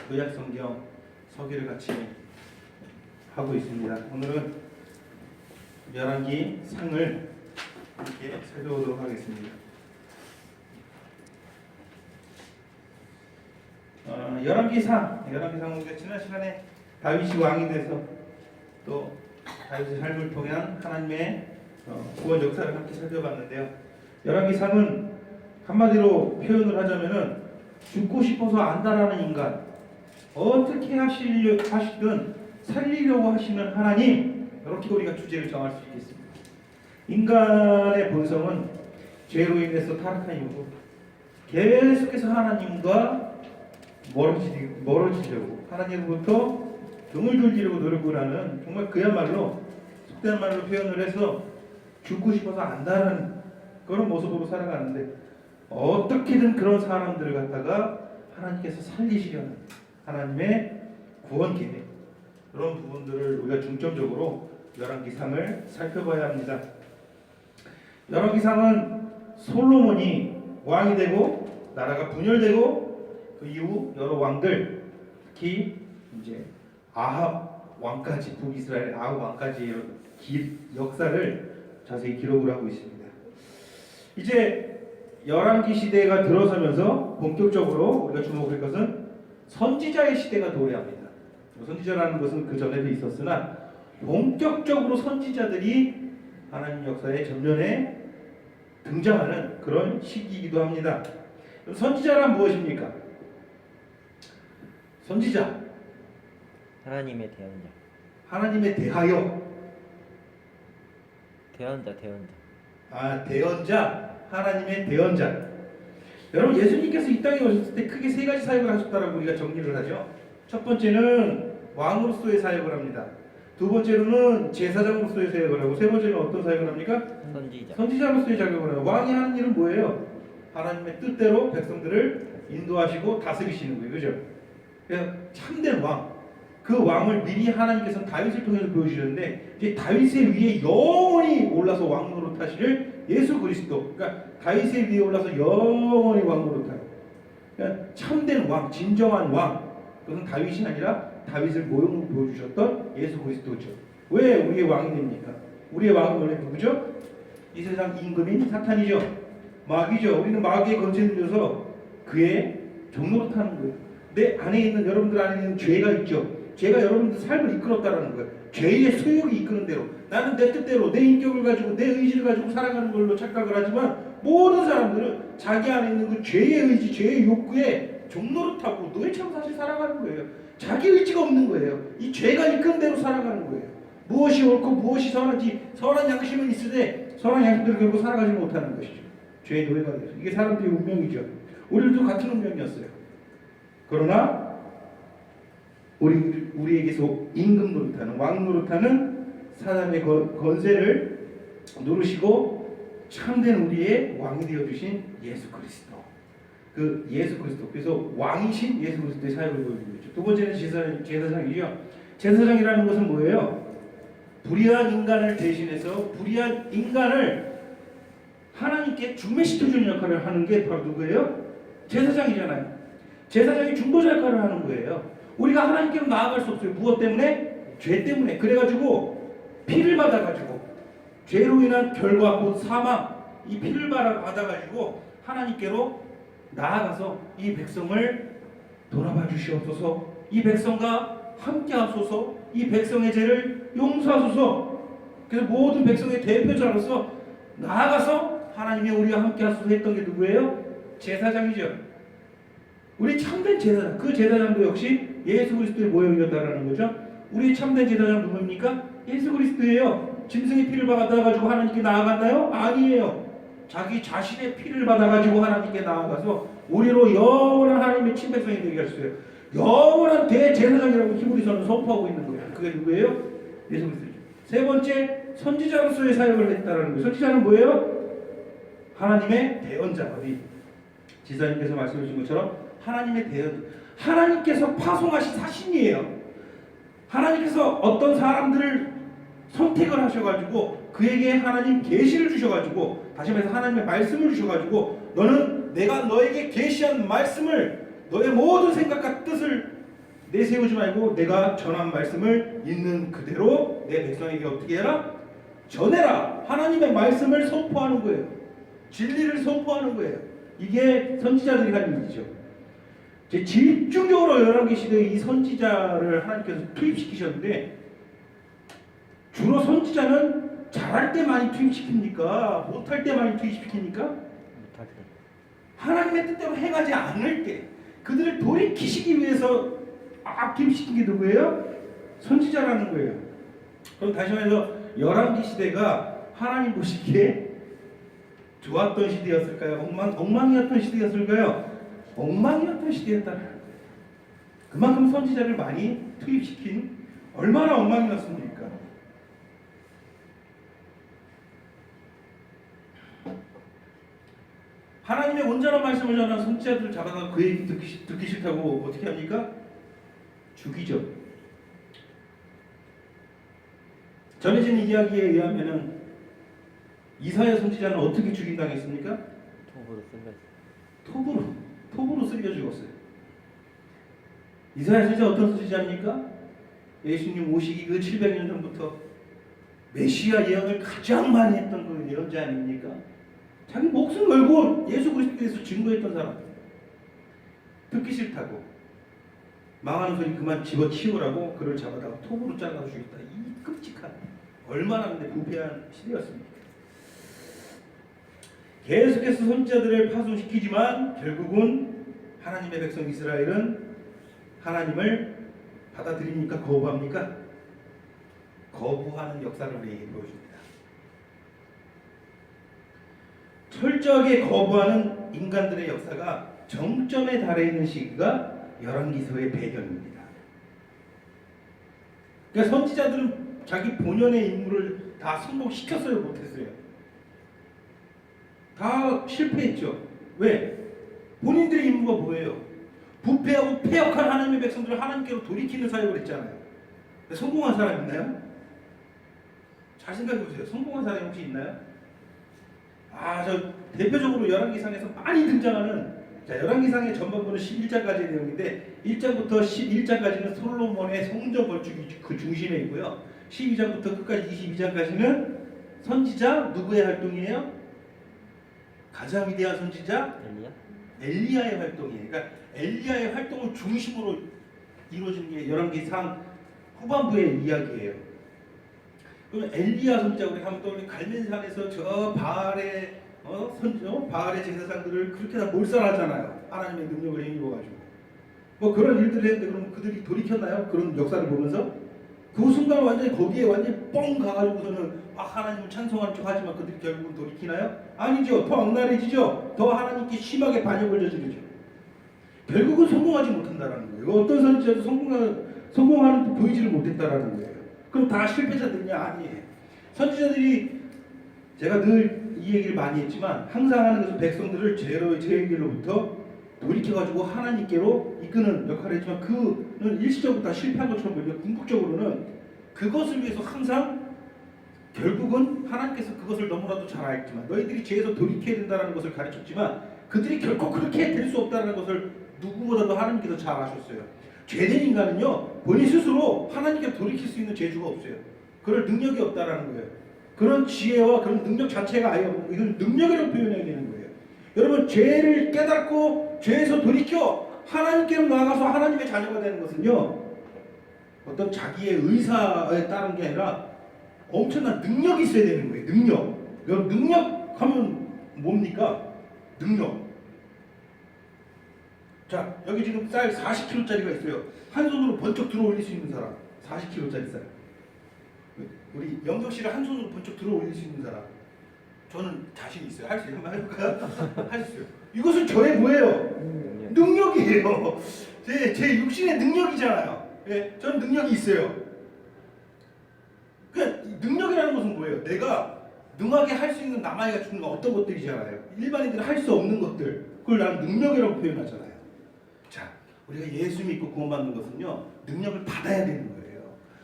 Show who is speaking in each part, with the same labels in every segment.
Speaker 1: 구약성경 서기를 같이 하고 있습니다. 오늘은 열왕기 상을 이렇게 살펴보도록 하겠습니다. 열왕기상 우리가 지난 시간에 다윗이 왕이 돼서 또 다윗의 삶을 통한 하나님의 구원 역사를 함께 살펴봤는데요. 열왕기상은 한마디로 표현을 하자면은 죽고 싶어서 안다라는 인간, 어떻게 하시든 살리려고 하시는 하나님, 이렇게 우리가 주제를 정할 수 있겠습니다. 인간의 본성은 죄로 인해서 타락한 이유고 계속해서 하나님과 멀어지려고, 하나님으로부터 등을 돌리려고 노력을 하는, 정말 그야말로 속된 말로 표현을 해서 죽고 싶어서 안다는 그런 모습으로 살아가는데, 어떻게든 그런 사람들을 갖다가 하나님께서 살리시려는 하나님의 구원 계획, 그런 부분들을 우리가 중점적으로 열왕기상을 살펴봐야 합니다. 열왕기상은 솔로몬이 왕이 되고 나라가 분열되고 그 이후 여러 왕들, 특히 이제 아합 왕까지, 북이스라엘 아합 왕까지 역사를 자세히 기록을 하고 있습니다. 이제 열왕기 시대가 들어서면서 본격적으로 우리가 주목할 것은 선지자의 시대가 도래합니다. 선지자라는 것은 그 전에도 있었으나 본격적으로 선지자들이 하나님 역사의 전면에 등장하는 그런 시기이기도 합니다. 선지자란 무엇입니까? 선지자,
Speaker 2: 하나님의 대언자.
Speaker 1: 하나님의 대하여.
Speaker 2: 대언자.
Speaker 1: 대언자, 하나님의 대언자. 여러분, 예수님께서 이 땅에 오셨을 때 크게 세 가지 사역을 하셨다라고 우리가 정리를 하죠. 첫 번째는 왕으로서의 사역을 합니다. 두 번째로는 제사장으로서의 사역을 하고, 세 번째는 어떤 사역을 합니까? 선지자로서의 자격을 하고. 왕이 하는 일은 뭐예요? 하나님의 뜻대로 백성들을 인도하시고 다스리시는 거예요. 그죠? 그래서 참된 왕, 그 왕을 미리 하나님께서는 다윗을 통해서 보여주셨는데, 이제 다윗의 위에 영원히 올라서 왕 노릇하실 예수 그리스도, 그러니까 다윗의 위에 올라서 영원히 왕 노릇하는, 그러니까 참된 왕, 진정한 왕, 그것은 다윗이 아니라 다윗을 모형으로 보여주셨던 예수 그리스도죠. 왜 우리의 왕이 됩니까? 우리의 왕은 원래 누구죠? 이 세상 임금인 사탄이죠. 마귀죠. 우리는 마귀의 권세를 누려서 그의 종노릇하는 거예요. 내 안에 있는, 여러분들 안에 있는 죄가 있죠. 죄가 여러분들 삶을 이끌었다라는 거예요. 죄의 소욕이 이끄는 대로, 나는 내 뜻대로, 내 인격을 가지고, 내 의지를 가지고 살아가는 걸로 착각을 하지만, 모든 사람들은 자기 안에 있는 그 죄의 의지, 죄의 욕구에 종노릇하고 노예처럼 사실 살아가는 거예요. 자기 의지가 없는 거예요. 이 죄가 이끄는 대로 살아가는 거예요. 무엇이 옳고 무엇이 선한지, 선한 양심은 있으되 선한 양심대로 결국 살아가지 못하는 것이죠. 죄의 노예가 돼서. 이게 사람들의 운명이죠. 우리도 같은 운명이었어요. 그러나 우리에게서 임금 노릇하는, 왕 노릇하는 사단의 권세를 누르시고 참된 우리의 왕이 되어주신 예수 그리스도, 그 예수 그리스도, 그래서 왕이신 예수 그리스도의 사역을 보여주고 있죠. 두 번째는 제사장이죠. 제사장이라는 것은 뭐예요? 불의한 인간을 대신해서 불의한 인간을 하나님께 중매시켜주는 역할을 하는 게 바로 누구예요? 제사장이잖아요. 제사장이 중보자 역할을 하는 거예요. 우리가 하나님께로 나아갈 수 없어요. 무엇 때문에? 죄 때문에. 그래가지고 피를 받아가지고, 죄로 인한 결과 곧 사망, 이 피를 받아가지고 하나님께로 나아가서 이 백성을 돌아봐 주시옵소서, 이 백성과 함께 하소서, 이 백성의 죄를 용서하소서. 그래서 모든 백성의 대표자로서 나아가서 하나님이 우리와 함께 하소서 했던 게 누구예요? 제사장이죠. 우리 참된 제사장, 그 제사장도 역시 예수 그리스도의 모형이었다라는 거죠. 우리 참된 제사장 누구입니까? 예수 그리스도예요. 짐승의 피를 받아가지고 하나님께 나아갔나요? 아니에요. 자기 자신의 피를 받아가지고 하나님께 나아가서 우리로 영원한 하나님의 친백성이 되게 하셨어요. 영원한 대제사장이라고 히브리서는 선포하고 있는 거예요. 그게 누구예요? 예수 그리스도죠. 세 번째, 선지자로서의 사역을 했다라는 거예요. 선지자는 뭐예요? 하나님의 대언자. 어디 지사님께서 말씀해 주신 것처럼 하나님의 대언자, 하나님께서 파송하신 사신이에요. 하나님께서 어떤 사람들을 선택을 하셔가지고 그에게 하나님 계시를 주셔가지고, 다시 말해서 하나님의 말씀을 주셔가지고, 너는 내가 너에게 계시한 말씀을, 너의 모든 생각과 뜻을 내세우지 말고 내가 전한 말씀을 있는 그대로 내 백성에게 어떻게 해라? 전해라. 하나님의 말씀을 선포하는 거예요. 진리를 선포하는 거예요. 이게 선지자들이 하는 일이죠. 집중적으로 열왕기 시대에 이 선지자를 하나님께서 투입시키셨는데, 주로 선지자는 잘할 때 많이 투입시킵니까? 못할 때 많이 투입시킵니까?
Speaker 2: 못할 때.
Speaker 1: 하나님의 뜻대로 행하지 않을 때 그들을 돌이키시기 위해서 투입시킨 게 누구예요? 선지자라는 거예요. 그럼 다시 말해서 열왕기 시대가 하나님 보시기에 좋았던 시대였을까요? 엉망이었던 시대였을까요? 엉망이었던 시대였다는 거예요. 그만큼 선지자를 많이 투입시킨, 얼마나 엉망이었습니까? 하나님의 온전한 말씀을 전하는 선지자들을 잡아다가 그 얘기 듣기 싫다고 어떻게 합니까? 죽이죠. 전해진 이야기에 의하면은 이사야 선지자는 어떻게 죽임당했습니까?
Speaker 2: 톱으로 쓸렸어.
Speaker 1: 톱으로 쓸려 죽었어요. 이사야 선지자 어떤 선지자입니까? 예수님 오시기 그 700년 전부터 메시아 예언을 가장 많이 했던 그 예언자 아닙니까? 자기 목숨 걸고 예수 그리스도에서 증거했던 사람. 듣기 싫다고 망하는 소리 그만 집어치우라고 그를 잡아다가 톱으로 잘라 죽였다. 이 끔찍한, 얼마나 근데 부패한 시대였습니까? 계속해서 선지자들을 파손시키지만 결국은 하나님의 백성 이스라엘은 하나님을 받아들입니까? 거부합니까? 거부하는 역사를 우리에게 보여줍니다. 철저하게 거부하는 인간들의 역사가 정점에 달해 있는 시기가 열왕기서의 배경입니다. 그러니까 선지자들은 자기 본연의 임무를 다 성공시켰어요, 못했어요? 다 실패했죠. 왜? 본인들의 임무가 뭐예요? 부패하고 패역한 하나님의 백성들을 하나님께로 돌이키는 사역을 했잖아요. 성공한 사람 있나요? 잘 생각해 보세요. 성공한 사람이 혹시 있나요? 저 대표적으로 열왕기상에서 많이 등장하는, 열왕기상의 전반부는 11장까지의 내용인데 1장부터 11장까지는 솔로몬의 성전 건축이 그 중심에 있고요. 12장부터 끝까지 22장까지는 선지자 누구의 활동이에요? 가장 위대한 선지자 엘리야의 활동이에요. 그러니까 엘리야의 활동을 중심으로 이루어지는 게 열왕기상 후반부의 이야기예요. 그러면 엘리야 선지자 우리 하면 또 우리 갈멜산에서 저 바알의 바알의 제사장들을 그렇게 다 몰살하잖아요. 하나님의 능력을 힘입어가지고 뭐 그런 일들을 했는데 그럼 그들이 돌이켰나요? 그런 역사를 보면서 그 순간 완전히 거기에 완전히 뻥 가가지고서는 하나님을 찬송하는 척 하지만 그들이 결국은 돌이키나요? 아니죠. 더 악랄해지죠. 더 하나님께 심하게 반역을 저지르죠. 결국은 성공하지 못한다라는 거예요. 어떤 선지자도 성공하는 듯 보이지를 못했다라는 거예요. 그럼 다 실패자들이냐? 아니에요. 선지자들이 제가 늘 이 얘기를 많이 했지만 항상 하는 것은 백성들을 죄의 길로부터 돌이켜가지고 하나님께로 이끄는 역할을 했지만 그는 일시적으로 다 실패한 것처럼 보이며 궁극적으로는 그것을 위해서 항상 결국은 하나님께서 그것을 너무나도 잘 알지만 너희들이 죄에서 돌이켜야 된다는 것을 가르쳤지만 그들이 결코 그렇게 될 수 없다는 것을 누구보다도 하나님께서 잘 아셨어요. 죄된 인간은요 본인 스스로 하나님께 돌이킬 수 있는 재주가 없어요. 그럴 능력이 없다라는 거예요. 그런 지혜와 그런 능력 자체가 아예 없고 이건 능력이라고 표현해야 되는 거예요. 여러분 죄를 깨닫고 죄에서 돌이켜 하나님께로 나아가서 하나님의 자녀가 되는 것은요 어떤 자기의 의사에 따른 게 아니라 엄청난 능력이 있어야 되는 거예요. 능력. 여러분 능력 하면 뭡니까? 능력. 자 여기 지금 쌀 40kg짜리가 있어요. 한 손으로 번쩍 들어 올릴 수 있는 사람 40kg짜리 쌀. 우리 영석 씨를 한 손으로 번쩍 들어 올릴 수 있는 사람. 저는 자신 있어요. 할 수 있어요. 한번 해볼까요? 할 수 있어요. 이것은 저의 뭐예요? 능력이에요. 제 육신의 능력이잖아요. 예, 저는 능력이 있어요. 그러니까 능력이라는 것은 뭐예요? 내가 능하게 할 수 있는 남아이가 주는 어떤 것들이잖아요. 일반인들은 할 수 없는 것들. 그걸 나는 능력이라고 표현하잖아요. 자, 우리가 예수 믿고 구원받는 것은요. 능력을 받아야 되는 거예요.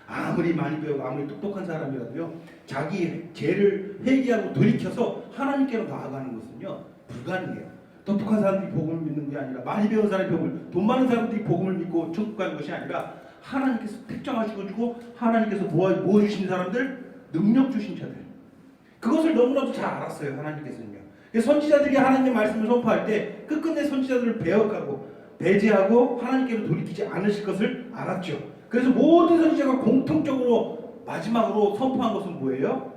Speaker 1: 아무리 많이 배우고 아무리 똑똑한 사람이라도요. 자기 죄를 회개하고 돌이켜서 하나님께로 나아가는 것은요. 불가능해요. 똑똑한 사람들이 복음을 믿는 게 아니라 많이 배운 사람이 복음을, 돈 많은 사람들이 복음을 믿고 천국 가는 것이 아니라 하나님께서 택정하시고 하나님께서 모아주신 사람들, 능력 주신 자들, 그것을 너무나도 잘 알았어요. 하나님께서는요. 선지자들이 하나님의 말씀을 선포할 때 끝끝내 선지자들을 배역하고 배제하고 하나님께로 돌이키지 않으실 것을 알았죠. 그래서 모든 선지자가 공통적으로 마지막으로 선포한 것은 뭐예요?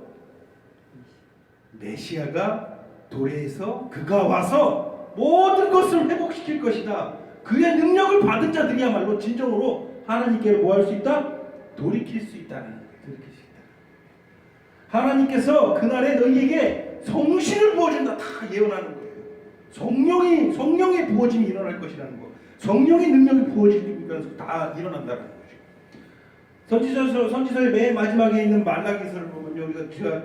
Speaker 1: 메시아가 도래해서 그가 와서 모든 것을 회복시킬 것이다. 그의 능력을 받은 자들이야말로 진정으로 하나님께로 뭐 할 수 있다? 돌이킬 수 있다는 거예요. 돌이킬 수 있다. 하나님께서 그날에 너희에게 성신을 부어준다. 다 예언하는 거예요. 성령의 부어짐이 일어날 것이라는 거. 성령의 능력이 부어지면서 다 일어난다는 거죠. 선지서의 맨 마지막에 있는 말라기서를 보면요, 우리가 제가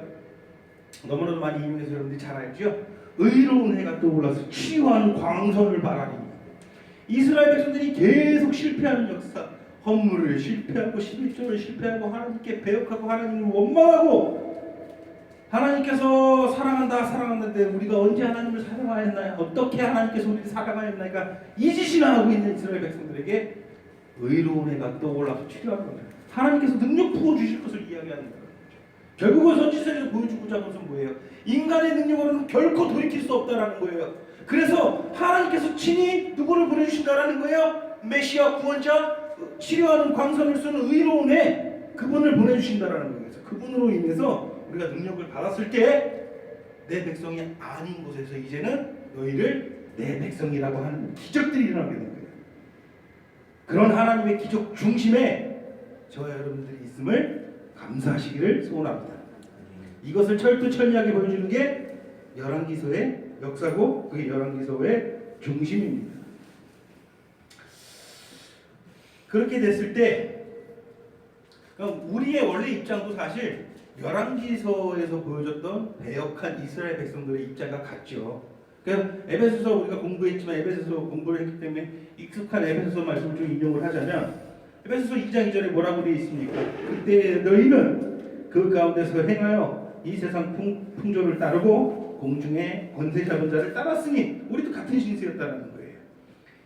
Speaker 1: 너무나도 많이 인용해서 여러분들이 잘 알죠. 의로운 해가 떠올라서 치유하는 광선을 바라니. 이스라엘 백성들이 계속 실패하는 역사, 헌물을 실패하고 11조를 실패하고 하나님께 배역하고 하나님을 원망하고, 하나님께서 사랑한다는데 우리가 언제 하나님을 사랑하였나요? 어떻게 하나님께서 우리를 사랑하였나이까 이 짓이나 하고 있는 이스라엘 백성들에게 의로운 해가 떠올라서 치료하는 겁니다. 하나님께서 능력 부어주실 것을 이야기하는 거예요. 결국은 선지서에서 보여주고자 하는 것은 뭐예요? 인간의 능력으로는 결코 돌이킬 수 없다라는 거예요. 그래서 하나님께서 친히 누구를 보내주신다라는 거예요? 메시아 구원자, 치료하는 광선을 쏘는 의로운 해, 그분을 보내주신다라는 거예요. 그래서 그분으로 인해서 우리가 능력을 받았을 때 내 백성이 아닌 곳에서 이제는 너희를 내 백성이라고 하는 기적들이 일어나게 된 거예요. 그런 하나님의 기적 중심에 저와 여러분들이 있음을 감사하시기를 소원합니다. 이것을 철두철미하게 보여주는 게 열왕기서의 역사고 그게 열왕기서의 중심입니다. 그렇게 됐을 때 우리의 원래 입장도 사실 열왕기서에서 보여줬던 배역한 이스라엘 백성들의 입장과 같죠. 그러니까 에베소서 우리가 공부했지만 에베소서 공부를 했기 때문에 익숙한 에베소서 말씀을 좀 인용을 하자면 에베소서 2장 2절에 뭐라고 되어 있습니까? 그때 너희는 그 가운데서 행하여 이 세상 풍조를 따르고 공중의 권세 잡은 자를 따랐으니 우리도 같은 신세였다는 거예요.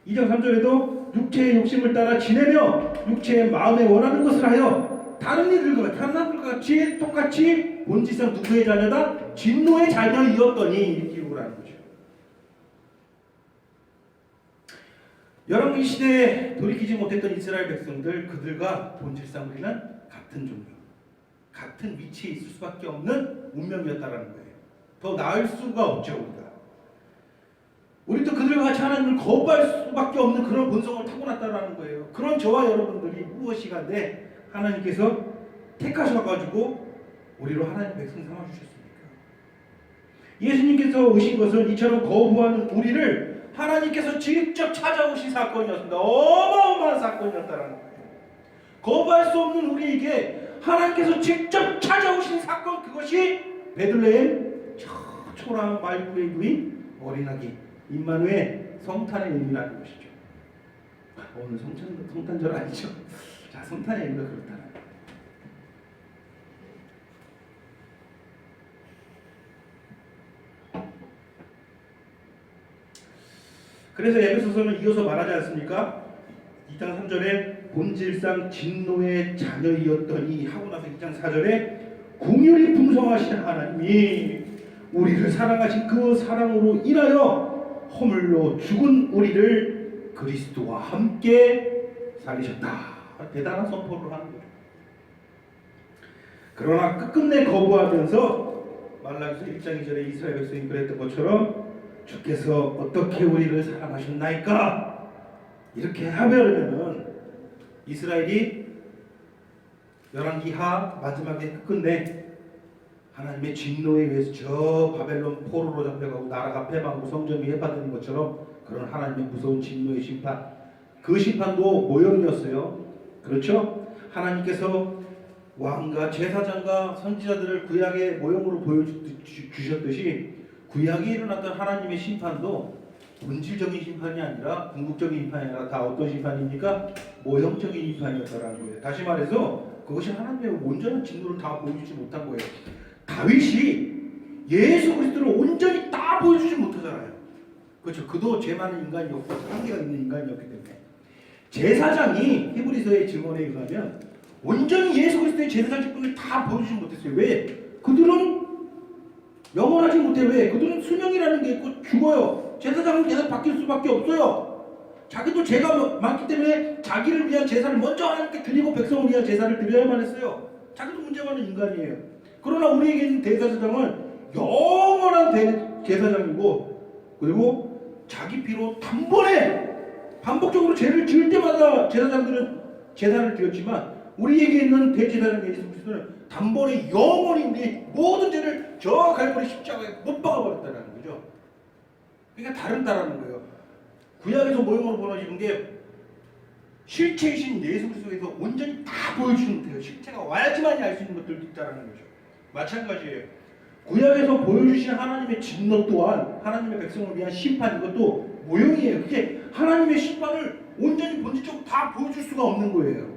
Speaker 1: 2장 3절에도 육체의 욕심을 따라 지내며 육체의 마음에 원하는 것을 하여 다른 이들과 같이 똑같이 본질상 누구의 자녀다? 진노의 자녀이었더니 이렇게 기록을 하는 거죠. 열왕기 시대에 돌이키지 못했던 이스라엘 백성들, 그들과 본질상 우리는 같은 종류, 같은 위치에 있을 수밖에 없는 운명이었다라는 거예요. 더 나을 수가 없죠. 우리도 그들과 같이 하나님을 거부할 수밖에 없는 그런 본성을 타고났다라는 거예요. 그런 저와 여러분들이 무엇이 간데 하나님께서 택하셔가지고 우리로 하나님 백성 삼아주셨습니까? 예수님께서 오신 것은 이처럼 거부하는 우리를 하나님께서 직접 찾아오신 사건이었습니다. 어마어마한 사건이었다라는 거예요. 거부할 수 없는 우리에게 하나님께서 직접 찾아오신 사건, 그것이 베들레헴 초라한 말구의 부인 어린아기 임마누엘 성탄의 의미라는 것이죠. 오늘 성탄절 아니죠? 자, 성탄의 의미가 그렇다는 거예요. 그래서 에베소서는 이어서 말하지 않습니까? 2장 3절에 본질상 진노의 자녀이었더니 하고 나서 2장 4절에 긍휼이 풍성하신 하나님이 우리를 사랑하신 그 사랑으로 인하여 허물로 죽은 우리를 그리스도와 함께 살리셨다. 대단한 선포를 하는 거죠. 그러나 끝끝내 거부하면서 말라기서 1장 2절에 이스라엘 백성이 그랬던 것처럼 주께서 어떻게 우리를 사랑하셨나이까? 이렇게 하면은 이스라엘이 열왕기하 마지막에 끝끝내 하나님의 진노에 의해서 저 바벨론 포로로 잡혀가고 나라가 패망하고 성전이 해받는 것처럼 그런 하나님의 무서운 진노의 심판, 그 심판도 모형이었어요. 그렇죠? 하나님께서 왕과 제사장과 선지자들을 구약의 모형으로 보여주셨듯이 구약에 일어났던 하나님의 심판도 본질적인 심판이 아니라 궁극적인 심판이 아니라 다 어떤 심판입니까? 모형적인 심판이었다라는 거예요. 다시 말해서 그것이 하나님의 온전한 진노를 다 보여주지 못한 거예요. 다윗이 예수 그리스도를 온전히 다 보여주지 못하잖아요. 그렇죠. 그도 죄 많은 인간이었고 한계가 있는 인간이었기 때문에 제사장이 히브리서의 증언에 의하면 온전히 예수 그리스도의 제사장 직분을 다 보여주지 못했어요. 왜? 그들은 영원하지 못해. 왜? 그들은 수명이라는 게 있고 죽어요. 제사장은 계속 바뀔 수밖에 없어요. 자기도 죄가 많기 때문에 자기를 위한 제사를 먼저 하나님께 드리고 백성을 위한 제사를 드려야만 했어요. 자기도 문제 많은 인간이에요. 그러나 우리에게 있는 대제사장은 영원한 제사장이고, 그리고 자기 피로 단번에 반복적으로 죄를 지을 때마다 제사장들은 제사를 드렸지만, 우리에게 있는 대제사장 예수 그리스도는 단번에 영원히 우리의 모든 죄를 저 갈보리 십자가에 못 박아버렸다는 거죠. 그러니까 다르다라는 거예요. 구약에서 모형으로 보여지는 게 실체이신 예수 그리스도에서 온전히 다 보여주는 거예요. 실체가 와야지만이 알 수 있는 것들도 있다는 거죠. 마찬가지예요. 구약에서 보여주신 하나님의 진노 또한 하나님의 백성을 위한 심판, 이것도 모형이에요. 그게 하나님의 심판을 온전히 본질적으로 다 보여줄 수가 없는 거예요.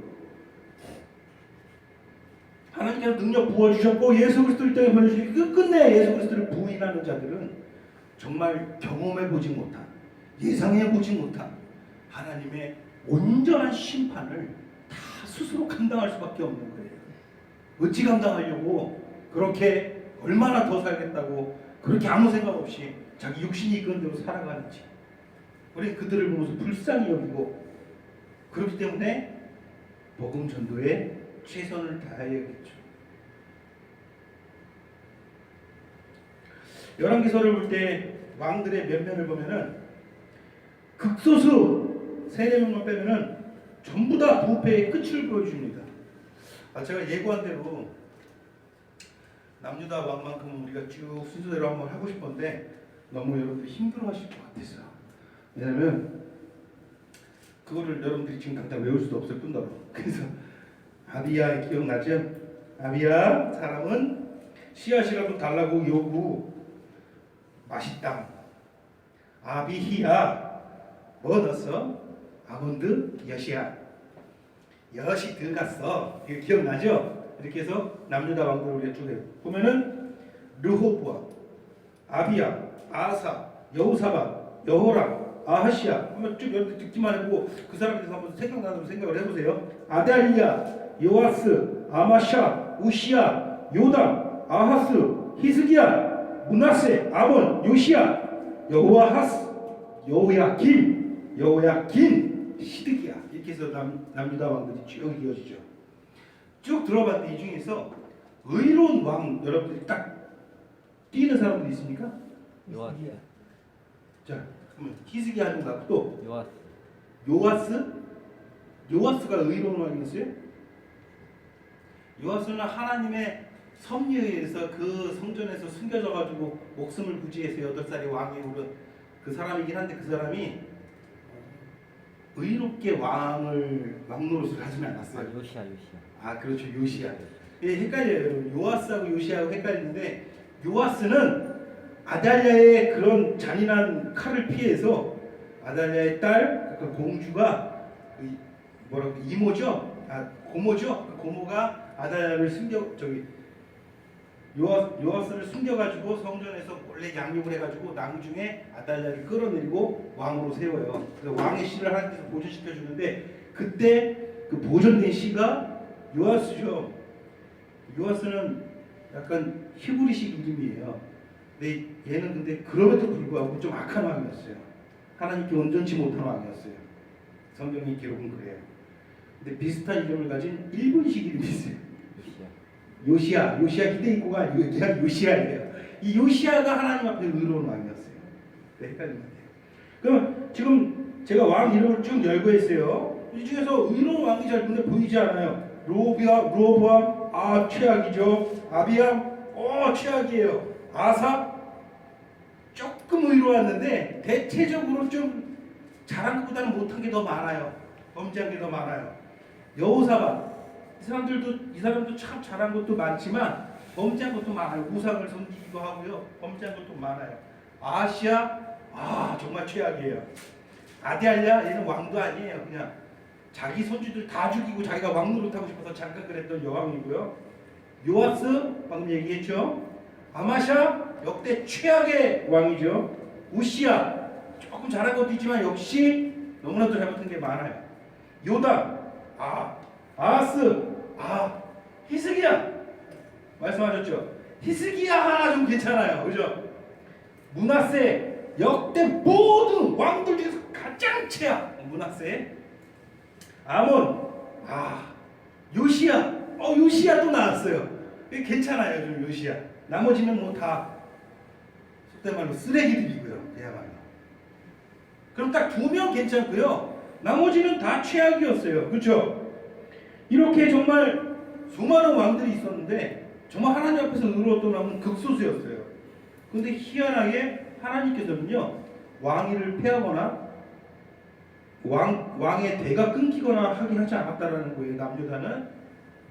Speaker 1: 하나님께서 능력 부어주셨고 예수 그리스도를 땅에 보내주시기 끝끝내 예수 그리스도를 부인하는 자들은 정말 경험해보지 못한, 예상해보지 못한 하나님의 온전한 심판을 다 스스로 감당할 수밖에 없는 거예요. 어찌 감당하려고 그렇게 얼마나 더 살겠다고 그렇게 아무 생각 없이 자기 육신이 이끄는 대로 살아가는지, 우리 그들을 보면서 불쌍히 여기고, 그렇기 때문에 복음 전도에 최선을 다해야겠죠. 열왕기서를 볼 때 왕들의 면면을 보면은 극소수 3-4명만 빼면은 전부 다 부패의 끝을 보여줍니다. 제가 예고한 대로 남유다 왕만큼은 우리가 쭉 순서대로 한번 하고 싶었는데 너무 여러분들이 힘들어하실 것 같아서. 왜냐면 그거를 여러분들이 지금 당장 외울 수도 없을 뿐더러. 그래서 아비야 기억나죠? 아비야 사람은 씨앗이라도 달라고 요구 맛있다. 아비히야 뭐 넣었어? 아몬드 엿이야. 엿이 들어갔어. 이거 기억나죠? 이렇게 해서 남유다 왕국을 우리가 쭉 해요. 보면은 르호보암, 아비야, 아사, 여호사밧, 여호람, 아하시야. 한번 쭉 여러분들 듣기만 해보고 그 사람에 대해서 한번 생각나는 생각을 해보세요. 아달리야, 요아스, 아마샤, 우시야, 요담, 아하스, 히스기야, 문하세, 아몬, 요시야, 여호아하스, 여호야긴, 시드기야. 이렇게 해서 남유다 왕들이 쭉 이어지죠. 쭉 들어봤는데 이 중에서 의로운 왕 여러분들이 딱 띄는 사람들이 있습니까?
Speaker 2: 요아스.
Speaker 1: 자, 그러면 히스기야 하는 거 또
Speaker 2: 요아스.
Speaker 1: 요아스가 의로운 왕이었어요? 요아스는 하나님의 섭리에 의해서 그 성전에서 숨겨져 가지고 목숨을 부지해서 8살에 왕에 오른 그 사람이긴 한데, 그 사람이 의롭게 왕 노릇을 하지는 않았어요.
Speaker 2: 요시야.
Speaker 1: 그렇죠. 요시야. 헷갈려요. 요아스하고 요시야하고 헷갈리는데, 요아스는 아달랴의 그런 잔인한 칼을 피해서 아달랴의 딸, 그 공주가 이모죠? 고모죠? 그 고모가 아달랴를 요아스를 숨겨가지고 성전에서 몰래 양육을 해가지고 나중에 아달랴를 끌어내리고 왕으로 세워요. 그래서 왕의 씨를 하나님께서 보존시켜 주는데, 그때 그 보존된 씨가 요아스죠. 요아스는 약간 히브리식 이름이에요. 근데 얘는 근데 그럼에도 불구하고 좀 악한 왕이었어요. 하나님께 온전치 못한 왕이었어요. 성경의 기록은 그래요. 근데 비슷한 이름을 가진 일본식 이름이 있어요. 요시야 히데이코가 그냥 요시야예요. 이 요시야가 하나님 앞에 의로운 왕이었어요. 헷갈리면 돼요. 그럼 지금 제가 왕 이름을 쭉 열고 했어요. 이 중에서 의로운 왕이 잘 눈에 보이지 않아요. 로보암, 최악이죠. 아비암, 최악이에요. 아사, 조금 의로웠는데 대체적으로 좀 잘한 것보다는 못한 게 더 많아요. 범죄한 게 더 많아요. 여호사밧, 이 사람도 참 잘한 것도 많지만 범죄한 것도 많아요. 우상을 섬기기도 하고요. 범죄한 것도 많아요. 아하시야, 정말 최악이에요. 아달랴, 얘는 왕도 아니에요. 그냥 자기 손주들 다 죽이고 자기가 왕 노릇하고 싶어서 잠깐 그랬던 여왕이고요. 요아스, 방금 얘기했죠. 아마샤, 역대 최악의 왕이죠. 우시야, 조금 잘한 것도 있지만 역시 너무나도 잘못한 게 많아요. 요담, 아하스, 히스기야 말씀하셨죠. 히스기야 좀 괜찮아요, 그죠? 므낫세 역대 모든 왕들 중에서 가장 최악. 므낫세, 아몬, 요시야, 요시야도 나왔어요. 괜찮아요, 좀 요시야. 나머지는 뭐 다 속된 말로 쓰레기들이고요, 그야말로. 그럼 딱 2명 괜찮고요. 나머지는 다 최악이었어요, 그렇죠? 이렇게 정말 수많은 왕들이 있었는데 정말 하나님 앞에서 의로웠던 왕은 극소수였어요. 그런데 희한하게 하나님께서는요, 왕위를 폐하거나 왕의 대가 끊기거나 하게 하지 않았다라는 거예요. 남유다는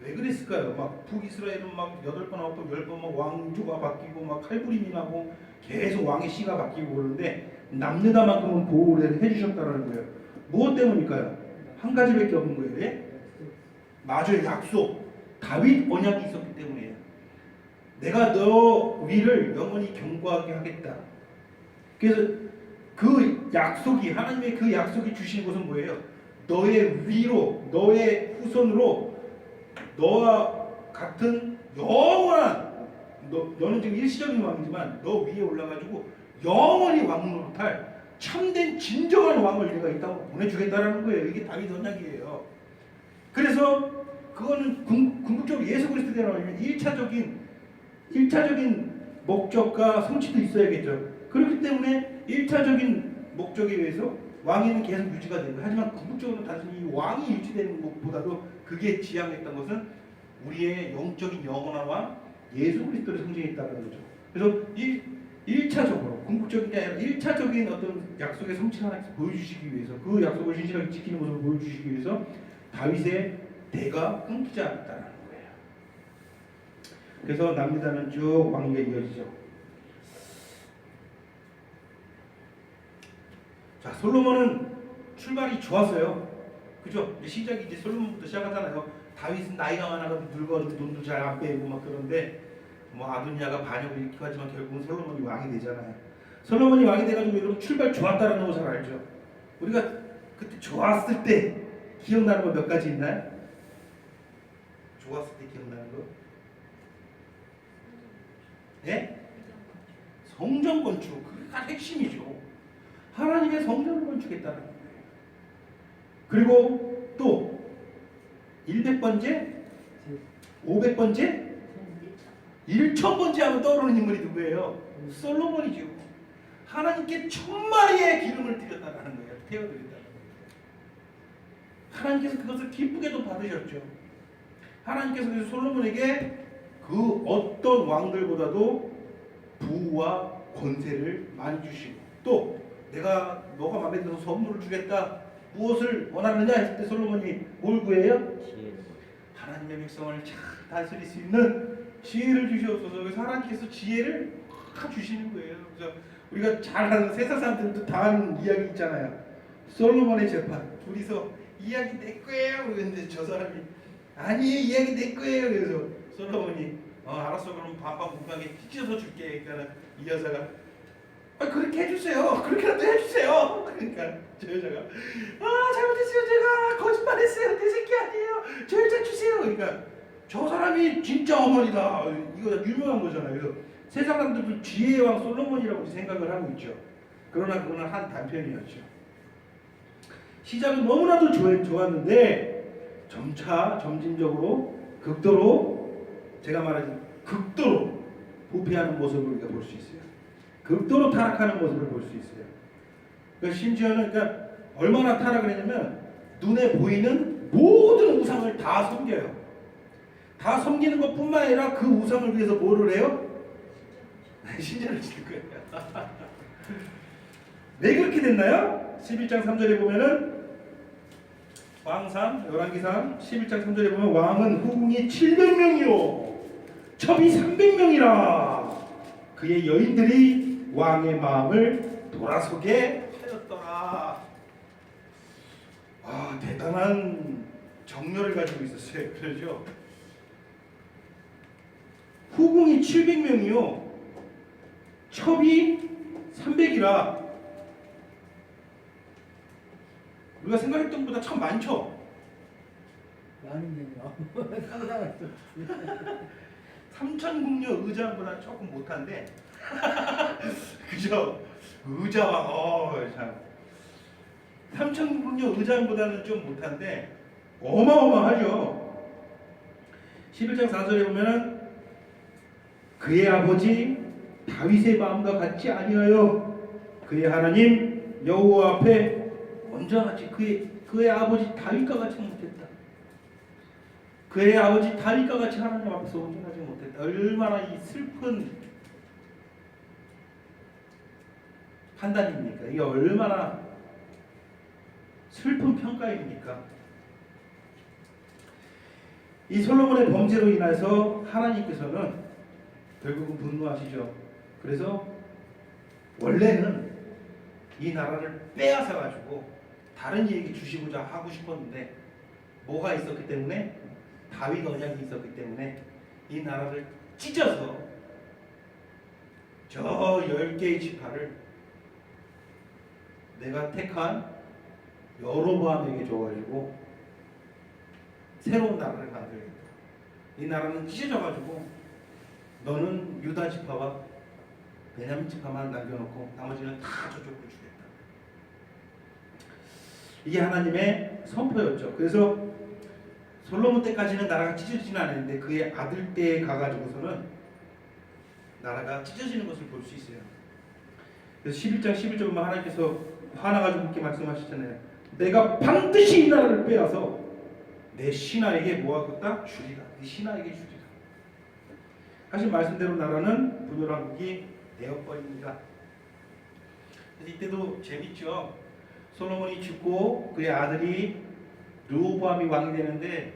Speaker 1: 왜 그랬을까요? 막 북이스라엘은 막 8번, 9번, 10번 막 왕조가 바뀌고 막 칼부림이 나고 계속 왕의 씨가 바뀌고 그러는데 남유다만큼은 보호를 해주셨다라는 거예요. 무엇 때문일까요? 한 가지밖에 없는 거예요. 예? 맞아요, 약속. 다윗 언약이 있었기 때문이에요. 내가 너 위를 영원히 견고하게 하겠다. 그래서 그 약속이, 하나님의 그 약속이 주신 것은 뭐예요? 너의 위로, 너의 후손으로 너와 같은 영원한, 너는 지금 일시적인 왕이지만 너 위에 올라가지고 영원히 왕 노릇할 참된 진정한 왕을 내가 이 땅으로 보내주겠다라는 거예요. 이게 다윗 언약이에요. 그래서 그거는 궁극적으로 예수 그리스도에 대한 1차적인 목적과 성취도 있어야겠죠. 그렇기 때문에 1차적인 목적에 의해서 왕위는 계속 유지가 되고, 하지만 궁극적으로 단순히 왕이 유지되는 것보다도 그게 지향했던 것은 우리의 영적인 영원한 왕 예수 그리스도를 상징했다는 거죠. 그래서 1차적으로 궁극적인 게 아니라 1차적인 어떤 약속의 성취를 하나님께서 보여주시기 위해서, 그 약속을 신실하게 지키는 모습을 보여주시기 위해서 다윗의 대가 끊기지 않았다는 거예요. 그래서 남유다는 쭉 왕위가 이어지죠. 자, 솔로몬은 출발이 좋았어요. 그죠? 시작이 이제 솔로몬부터 시작하잖아요. 다윗은 나이가 많아가지고 늙어서 돈도 잘 안 빼고 막 그런데 뭐 아도니아가 반역을 일으키고 하지만 결국은 솔로몬이 왕이 되잖아요. 솔로몬이 왕이 돼가지고 여러분 출발 좋았다는 거 잘 알죠? 우리가 그때 좋았을 때 기억나는 거 몇 가지 있나요? 좋았을 때 기억나는 거? 예? 성전 건축, 그게 가장 핵심이죠. 하나님의 성전을 건축했다는 거예요. 그리고 또 100번째, 500번째, 1000번째 하면 떠오르는 인물이 누구예요? 솔로몬이죠. 하나님께 1000마리의 기름을 드렸다는 거예요. 태워드렸다는 거예요. 하나님께서 그것을 기쁘게도 받으셨죠. 하나님께서 그래서 솔로몬에게 그 어떤 왕들보다도 부와 권세를 많이 주시고, 또 내가 너가 마음에 들어서 선물을 주겠다, 무엇을 원하느냐 했을 때 솔로몬이 뭘 구해요? 하나님의 백성을 잘 다스릴 수 있는 지혜를 주시옵소서. 그래서 하나님께서 지혜를 다 주시는 거예요. 그래서 우리가 잘 아는 세상 사람들도 다 아는 이야기 있잖아요. 솔로몬의 재판, 둘이서 이야기 내 거예요 그랬는데 저 사람이 아니 이야기 내 거예요. 그래서 솔로몬이 알았어, 그럼 반반 무방하게 찢어서 줄게. 그러니까 이 여자가 그렇게 해주세요. 그렇게라도 해주세요. 그러니까 저 여자가 잘못했어요. 제가 거짓말했어요. 내 새끼 아니에요. 저 여자 주세요. 그러니까 저 사람이 진짜 어머니다. 이거 유명한 거잖아요. 그래서 세상 사람들도 지혜의 왕 솔로몬이라고 생각을 하고 있죠. 그러나 그거는 한 단편이었죠. 시작은 너무나도 좋았는데 점진적으로 극도로, 제가 말하는 극도로 부패하는 모습을 우리가 볼 수 있어요. 극도로 타락하는 모습을 볼 수 있어요. 그러니까 심지어는 얼마나 타락을 했냐면 눈에 보이는 모든 우상을 다 섬겨요. 다 섬기는 것뿐만 아니라 그 우상을 위해서 뭐를 해요? 신전을 짓는 거예요. 왜 그렇게 됐나요? 11장 3절에 보면은 왕상, 열왕기상 11장 3절에 보면 왕은 후궁이 700명이요 첩이 300명이라 그의 여인들이 왕의 마음을 돌아서게 하였더라. 대단한 정열을 가지고 있었어요. 그렇죠? 후궁이 700명이요 첩이 300이라 우리가 생각했던 것보다 참 많죠.
Speaker 3: 많은데요. 상상할 수 없지.
Speaker 1: 삼천궁녀 의장보다 조금 못한데 그죠? 의자와 참 삼천궁녀 의장보다는 좀 못한데 어마어마하죠. 11장 4절에 보면은 그의 아버지 다윗의 마음과 같지 아니하여 그의 하나님 여호와 앞에 언제같이 그의 아버지 다윗과 같이 못했다. 그의 아버지 다윗과 같이 하나님 앞에서 온전하지 못했다. 얼마나 이 슬픈 판단입니까? 이게 얼마나 슬픈 평가입니까? 이 솔로몬의 범죄로 인해서 하나님께서는 결국은 분노하시죠. 그래서 원래는 이 나라를 빼앗아 가지고 다른 이에게 주시고자 하고 싶었는데 뭐가 있었기 때문에 다윗 언약이 있었기 때문에 이 나라를 찢어서 저 10개의 지파를 내가 택한 여로보암에게 줘가지고 새로운 나라를 만들겠다. 이 나라는 찢어져가지고 너는 유다 지파와 베냐민 지파만 남겨놓고 나머지는 다 저쪽으로 주겠다. 이게 하나님의 선포였죠. 그래서 솔로몬 때까지는 나라가 찢어지지는 않았는데 그의 아들 때에 가가지고서는 나라가 찢어지는 것을 볼 수 있어요. 그래서 11장 11절 보면 하나님께서 화나가지고 이렇게 말씀하시잖아요. 내가 반드시 이 나라를 빼앗아 내 신하에게 모아뒀다 주리라. 네 신하에게 주리라. 하신 말씀대로 나라는 분열왕국이 되어버립니다. 그래서 이때도 재밌죠. 솔로몬이 죽고 그의 아들이 르호보암이 왕이 되는데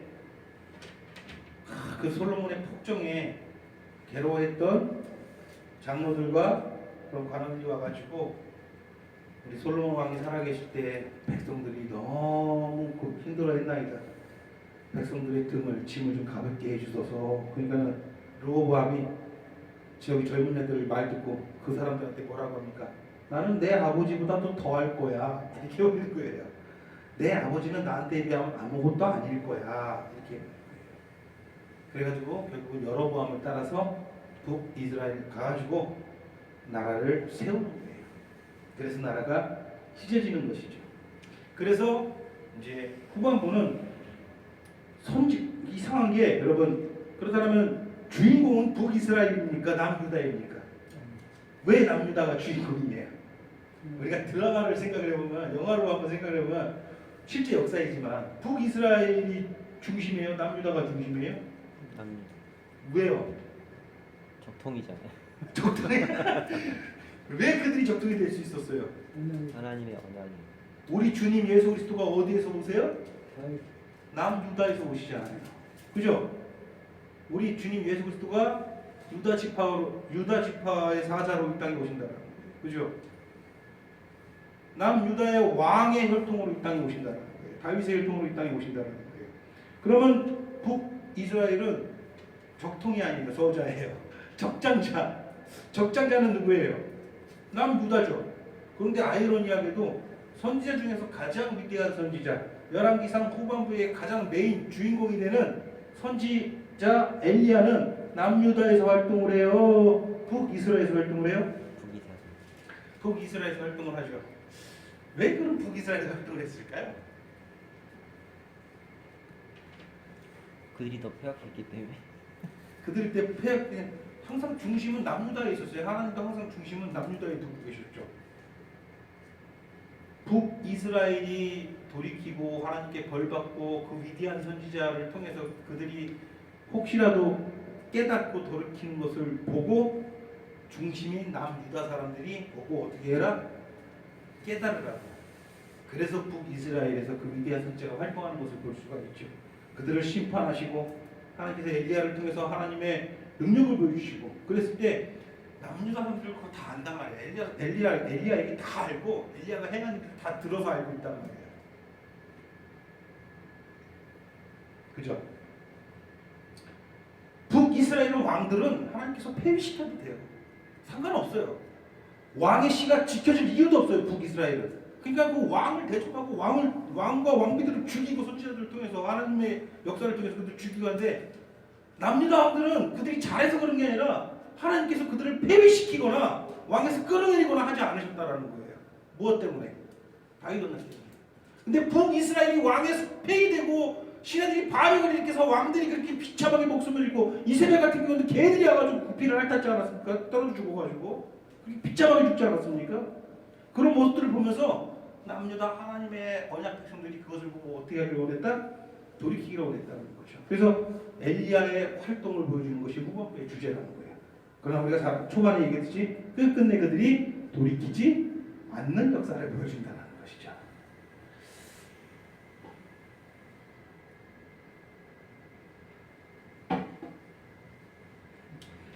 Speaker 1: 그 솔로몬의 폭정에 괴로워했던 장로들과 그런 관원들이 와가지고 우리 솔로몬 왕이 살아계실 때 백성들이 너무 힘들어했나이다. 백성들의 짐을 좀 가볍게 해주소서. 그러니까는 르호보암이 저기 젊은 애들 말 듣고 그 사람들한테 뭐라고 합니까? 나는 내 아버지보다도 더 할 거야. 이렇게 오는 거예요. 내 아버지는 나한테 비하면 아무것도 아닐 거야. 이렇게. 그래가지고 결국은 여로보암을 따라서 북이스라엘 가가지고 나라를 세우는 거예요. 그래서 나라가 찢어지는 것이죠. 그래서 이제 후반부는 이상한 게 여러분 그렇다면 주인공은 북이스라엘입니까? 남유다입니까? 왜 남유다가 주인공이에요? 우리가 드라마를 생각을 해보면 영화로 한번 생각을 해보면 실제 역사이지만 북이스라엘이 중심이에요? 남유다가 중심이에요?
Speaker 2: 남유다.
Speaker 1: 왜요?
Speaker 2: 적통이잖아요.
Speaker 1: 적통이 왜 그들이 적통이 될 수 있었어요?
Speaker 2: 하나님의 언약이.
Speaker 1: 우리 주님 예수 그리스도가 어디에서 오세요?
Speaker 3: 다윗.
Speaker 1: 남유다에서 오시잖아요. 그죠? 우리 주님 예수 그리스도가 유다 지파의 사자로 이 땅에 오신다는 거예요. 그죠? 남유다의 왕의 혈통으로 이 땅에 오신다는 거예요. 다윗의 혈통으로 이 땅에 오신다는 거예요. 그러면 북이스라엘은 적통이 아니에요. 저자예요. 적장자. 적장자는 누구예요? 남유다죠. 그런데 아이러니하게도 선지자 중에서 가장 위대한 선지자, 열왕기상 후반부의 가장 메인 주인공이 되는 선지자 엘리야는 남유다에서 활동을 해요? 북이스라엘에서 활동을 해요? 북이스라엘에서 활동을 하죠. 왜 그런 북이스라엘에서 활동을 했을까요?
Speaker 2: 그들이 더 폐역했기 때문에.
Speaker 1: 그들 때 폐역 때 항상 중심은 남유다에 있었어요. 하나님도 항상 중심은 남유다에 두고 계셨죠. 북이스라엘이 돌이키고 하나님께 벌받고 그 위대한 선지자를 통해서 그들이 혹시라도 깨닫고 돌이키는 것을 보고 중심인 남유다 사람들이 보고 어떻게 해라? 깨달으라고. 그래서 북이스라엘에서 그 위대한 선지자가 활동하는 것을 볼 수가 있죠. 그들을 심판하시고 하나님께서 엘리야를 통해서 하나님의 능력을 보여주시고 그랬을 때 남유다 사람들 그거 다 안단 말이에요. 엘리야 얘기 다 알고 엘리야가 행한 일을 다 들어서 알고 있단 말이에요. 그죠? 북이스라엘 왕들은 하나님께서 폐위시켜도 돼요. 상관없어요. 왕의 씨가 지켜질 이유도 없어요. 북이스라엘은. 그러니까 그 왕을 대적하고 왕과 왕비들을 죽이고 선지자들을 통해서 하나님의 역사를 통해서 그들을 죽이고 하는데 남유다 왕들은 그들이 잘해서 그런 게 아니라 하나님께서 그들을 폐위시키거나 왕에서 끌어내리거나 하지 않으셨다라는 거예요. 무엇 때문에? 다윗 왕 때문에. 근데 북이스라엘이 왕에서 폐위되고 신하들이 반역을 일으켜서 왕들이 그렇게 비참하게 목숨을 잃고 이세벨 같은 경우는 개들이 와가지고 구피를 핥았지 않았습니까? 떨어져 죽어가지고 그렇게 비참하게 죽지 않았습니까? 그런 모습들을 보면서 남유다 하나님의 언약 백성들이 그것을 보고 어떻게 하기를 원했다? 돌이키기를 원했다는 거죠. 그래서 엘리야의 활동을 보여주는 것이 후반부의 주제라는 거예요. 그러나 우리가 초반에 얘기했듯이 끝끝내 그들이 돌이키지 않는 역사를 보여준다는 것이죠.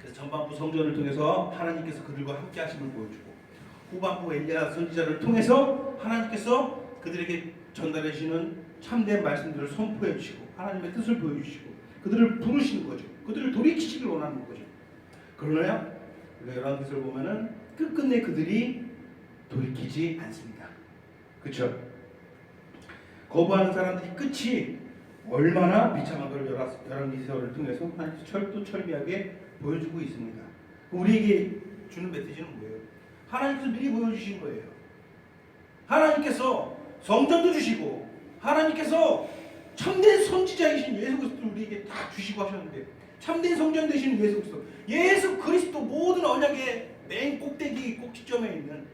Speaker 1: 그래서 전반부 성전을 통해서 하나님께서 그들과 함께 하심을 보여주고 후반부 엘리야 선지자를 통해서 하나님께서 그들에게 전달해 주시는 참된 말씀들을 선포해 주시고 하나님의 뜻을 보여주시고 그들을 부르시는 거죠. 그들을 돌이키시길 원하는 거죠. 그러나요? 우리가 열왕기서를 보면은 끝끝내 그들이 돌이키지 않습니다. 그렇죠? 거부하는 사람들이 끝이 얼마나 비참한 걸 열왕기서를 통해서 하나님께서 철두철미하게 보여주고 있습니다. 우리에게 주는 메시지는 뭐예요? 하나님께서 미리 보여주신 거예요. 하나님께서 성전도 주시고 하나님께서 참된 선지자이신 예수 그리스도를 우리에게 다 주시고 하셨는데 참된 성전 되시는 예수 그리스도 모든 언약의 맨 꼭대기 꼭지점에 있는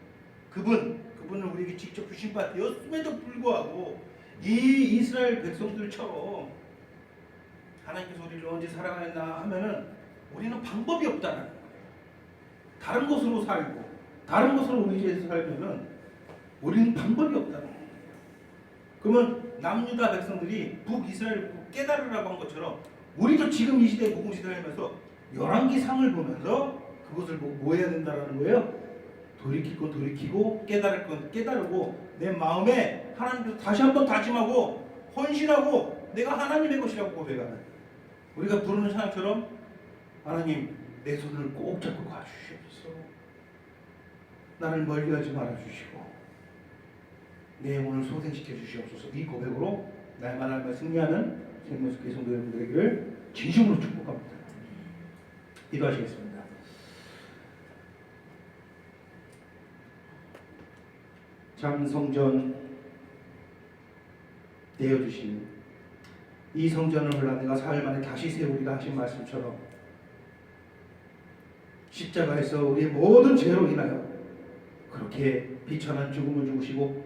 Speaker 1: 그분을 우리에게 직접 주신 바 되었음에도 불구하고 이 이스라엘 백성들처럼 하나님께서 우리를 언제 사랑하였나 하면은 우리는 방법이 없다는 거예요. 다른 곳으로 살고 다른 곳으로 의지해서 살면은 우리는 방법이 없다는 거예요. 그러면 남유다 백성들이 북이스라엘 깨달으라고 한 것처럼 우리도 지금 이 시대에 복음 시대를 하면서 열왕기상을 보면서 그것을 보고 뭐 해야 된다는 거예요? 돌이킬 건 돌이키고 깨달을 건 깨달고 내 마음에 하나님께서 다시 한번 다짐하고 헌신하고 내가 하나님의 것이라고 고백하는 우리가 부르는 찬양처럼 하나님 내 손을 꼭 잡고 가주시옵소서. 나를 멀리하지 말아주시고 내 영혼을 소생시켜 주시옵소서. 이 고백으로 날마다 승리하는 생명수교회 성도 여러분들에게를 진심으로 축복합니다. 기도하시겠습니다. 참 성전 되어주신 이 성전을 올라 내가 사흘 만에 다시 세우리라 하신 말씀처럼 십자가에서 우리의 모든 죄로 인하여 그렇게 비천한 죽음을 죽으시고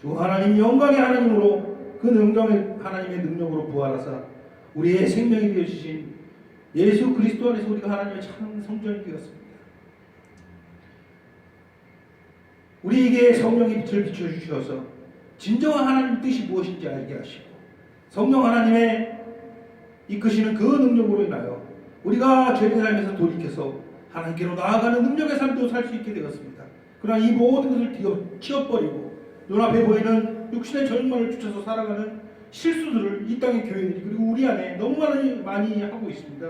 Speaker 1: 주 하나님 영광의 하나님으로 그 영광의 하나님의 능력으로 부활하사 우리의 생명이 되어주신 예수 그리스도 안에서 우리가 하나님의 참 성전이 되었습니다. 우리에게 성령의 빛을 비춰주셔서 진정한 하나님의 뜻이 무엇인지 알게 하시고 성령 하나님의 이끄시는 그 능력으로 인하여 우리가 죄된 삶에서 돌이켜서 하나님께로 나아가는 능력의 삶도 살 수 있게 되었습니다. 그러나 이 모든 것을 치워버리고 눈앞에 보이는 육신의 절망을 쫓아서 살아가는 실수들을 이 땅의 교회들이 그리고 우리 안에 너무 많이 하고 있습니다.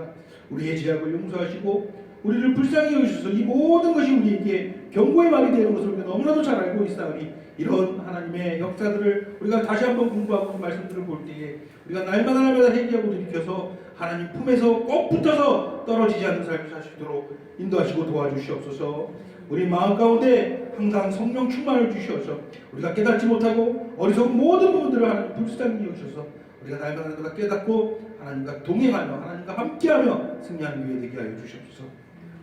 Speaker 1: 우리의 죄악을 용서하시고 우리를 불쌍히 여기셔서 이 모든 것이 우리에게 경고의 말이 되는 것을 우리가 너무나도 잘 알고 있사오니 이런 하나님의 역사들을 우리가 다시 한번 공부하고 말씀들을 볼 때에 우리가 날마다 회개하고 돌이켜서 하나님 품에서 꼭 붙어서 떨어지지 않는 삶을 살 수 있도록 인도하시고 도와주시옵소서. 우리 마음 가운데 항상 성령 충만을 주시어서 우리가 깨닫지 못하고 어리석은 모든 부분들을 하나님 불쌍히 여기셔서 우리가 날마다 깨닫고 하나님과 동행하며 하나님과 함께하며 승리하는 교회 되게 하여 주시옵소서.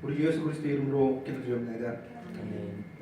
Speaker 1: 우리 예수 그리스도의 이름으로 기도드립니다.
Speaker 2: 아멘.